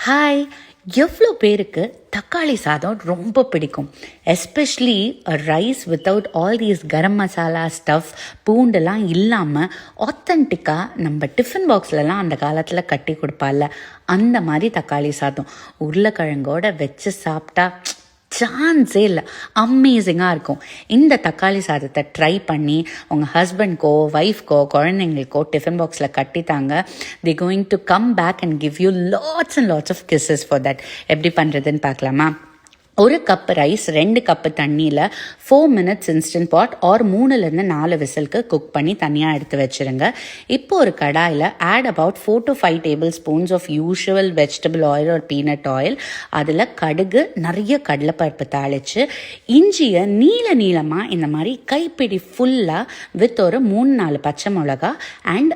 Hi, எவ்வளோ பேருக்கு தக்காளி சாதம் ரொம்ப பிடிக்கும். Especially rice without all these garam masala stuff, பூண்டெல்லாம் இல்லாமல் ஆத்தென்டிக்காக நம்ம டிஃபன் பாக்ஸ்லலாம் அந்த காலத்தில் கட்டி கொடுப்பால, அந்த மாதிரி தக்காளி சாதம் உருளைக்கிழங்கோட வச்சு சாப்பிட்டா சான்ஸே இல்லை, அமேசிங்காக இருக்கும். இந்த தக்காளி சாதத்தை ட்ரை பண்ணி உங்கள் ஹஸ்பண்ட்கோ ஒய்ஃப்கோ குழந்தைங்களுக்கோ டிஃபன் பாக்ஸில் கட்டித்தாங்க. They going to come back and give you lots and lots of kisses for that. எப்படி பண்ணுறதுன்னு பார்க்கலாமா? ஒரு கப் ரைஸ் 2 கப்பு தண்ணியில் 4 minutes இன்ஸ்டன்ட் பாட் ஆர் 3-4 விசிலுக்கு குக் பண்ணி தனியாக எடுத்து வச்சுருங்க. இப்போ ஒரு கடாயில் add about 4 to 5 tablespoons of usual vegetable oil or peanut oil. அதில் கடுகு, நிறைய கடலைப்பருப்பு தாளித்து, இஞ்சியை நீளமாக இந்த மாதிரி கைப்பிடி ஃபுல்லாக வித் ஒரு 3-4 பச்சை மிளகா அண்ட்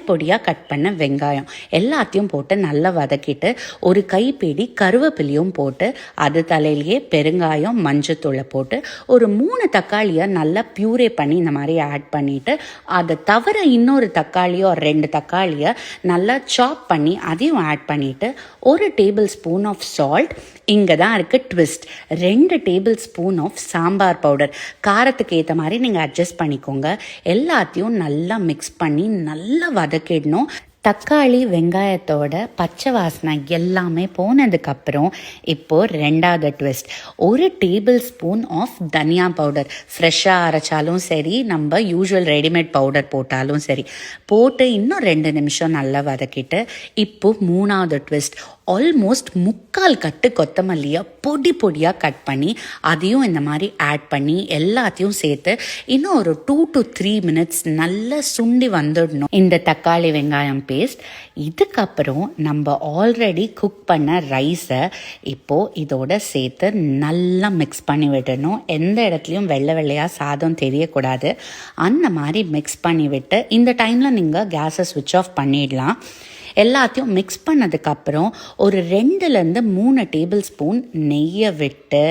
பொடியாக கட் பண்ண வெங்காயம் எல்லாத்தையும் போட்டு நல்லா வதக்கிட்டு, ஒரு கைப்பிடி கருவேப்பிலையும் போட்டு, அது தலையிலேயே பெருங்காயம், மஞ்சத்தூளை போட்டு, ஒரு 3 தக்காளியை நல்லா பியூரே பண்ணி இந்த மாதிரி ஆட் பண்ணிவிட்டு, அதை தவிர இன்னொரு தக்காளியோ 2 தக்காளியை நல்லா சாப் பண்ணி அதையும் ஆட் பண்ணிவிட்டு, 1 tablespoon ஆஃப் சால்ட். இங்கே தான் இருக்குது twist. 2 tablespoon of sambar powder. காரத்துக்கு ஏற்ற மாதிரி நீங்கள் அட்ஜஸ்ட் பண்ணிக்கோங்க. எல்லாத்தையும் நல்லா மிக்ஸ் பண்ணி நல்லா வதக்கிடணும். தக்காளி வெங்காயத்தோட பச்சை வாசனை எல்லாமே போனதுக்கப்புறம் இப்போது 2வது ட்விஸ்ட். 1 tablespoon ஆஃப் தனியா பவுடர். ஃப்ரெஷ்ஷாக அரைச்சாலும் சரி, நம்ம யூஸ்வல் ரெடிமேட் பவுடர் போட்டாலும் சரி, போட்டு இன்னும் 2 நிமிஷம் நல்லா வதக்கிட்டு, இப்போ 3வது ட்விஸ்ட். ஆல்மோஸ்ட் 3/4 கட்டு கொத்தமல்லியை பொடியாக கட் பண்ணி அதையும் இந்த மாதிரி ஆட் பண்ணி எல்லாத்தையும் சேர்த்து இன்னும் ஒரு 2 to 3 minutes நல்லா சுண்டி வந்துடணும் இந்த தக்காளி வெங்காயம் பேஸ்ட். இதுக்கப்புறம் நம்ம ஆல்ரெடி குக் பண்ண ரைஸை இப்போது இதோட சேர்த்து நல்லா மிக்ஸ் பண்ணி விடணும். எந்த இடத்துலையும் வெள்ளையாக சாதம் தெரியக்கூடாது. அந்த மாதிரி மிக்ஸ் பண்ணி விட்டு இந்த டைமில் நீங்கள் கேஸை ஸ்விட்ச் ஆஃப் பண்ணிடலாம். எல்லாத்தையும் மிக்ஸ் பண்ணதுக்கப்புறம் ஒரு 2-3 tablespoon நெய்யை விட்டு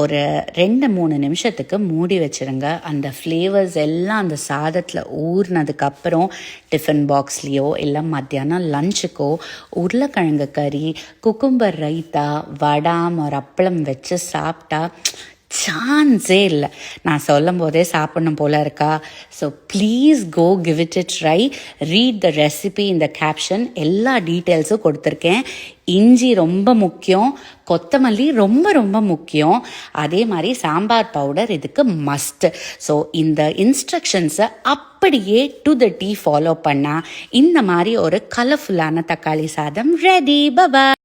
ஒரு 2-3 நிமிஷத்துக்கு மூடி வச்சுருங்க. அந்த ஃப்ளேவர்ஸ் எல்லாம் அந்த சாதத்தில் ஊறினதுக்கப்புறம் டிஃபன் பாக்ஸ்லேயோ இல்லை மத்தியானம் லஞ்சுக்கோ உருளைக்கிழங்கு கறி, குக்கும்பர் ரைத்தா, வடாம் ஒரு அப்பளம் வச்சு சாப்பிட்டா சான்ஸே இல்லை. நான் சொல்லும் போதே சாப்பிடணும் போல இருக்கா? So please go give it a try. Read the recipe இந்த கேப்ஷன். எல்லா டீட்டெயில்ஸும் கொடுத்துருக்கேன். இஞ்சி ரொம்ப முக்கியம், கொத்தமல்லி ரொம்ப முக்கியம், அதே மாதிரி சாம்பார் பவுடர் இதுக்கு மஸ்ட். ஸோ இந்த இன்ஸ்ட்ரக்ஷன்ஸை அப்படியே டு த டீ ஃபாலோ பண்ணால் இந்த மாதிரி ஒரு கலர்ஃபுல்லான தக்காளி சாதம் ரெடி. பை.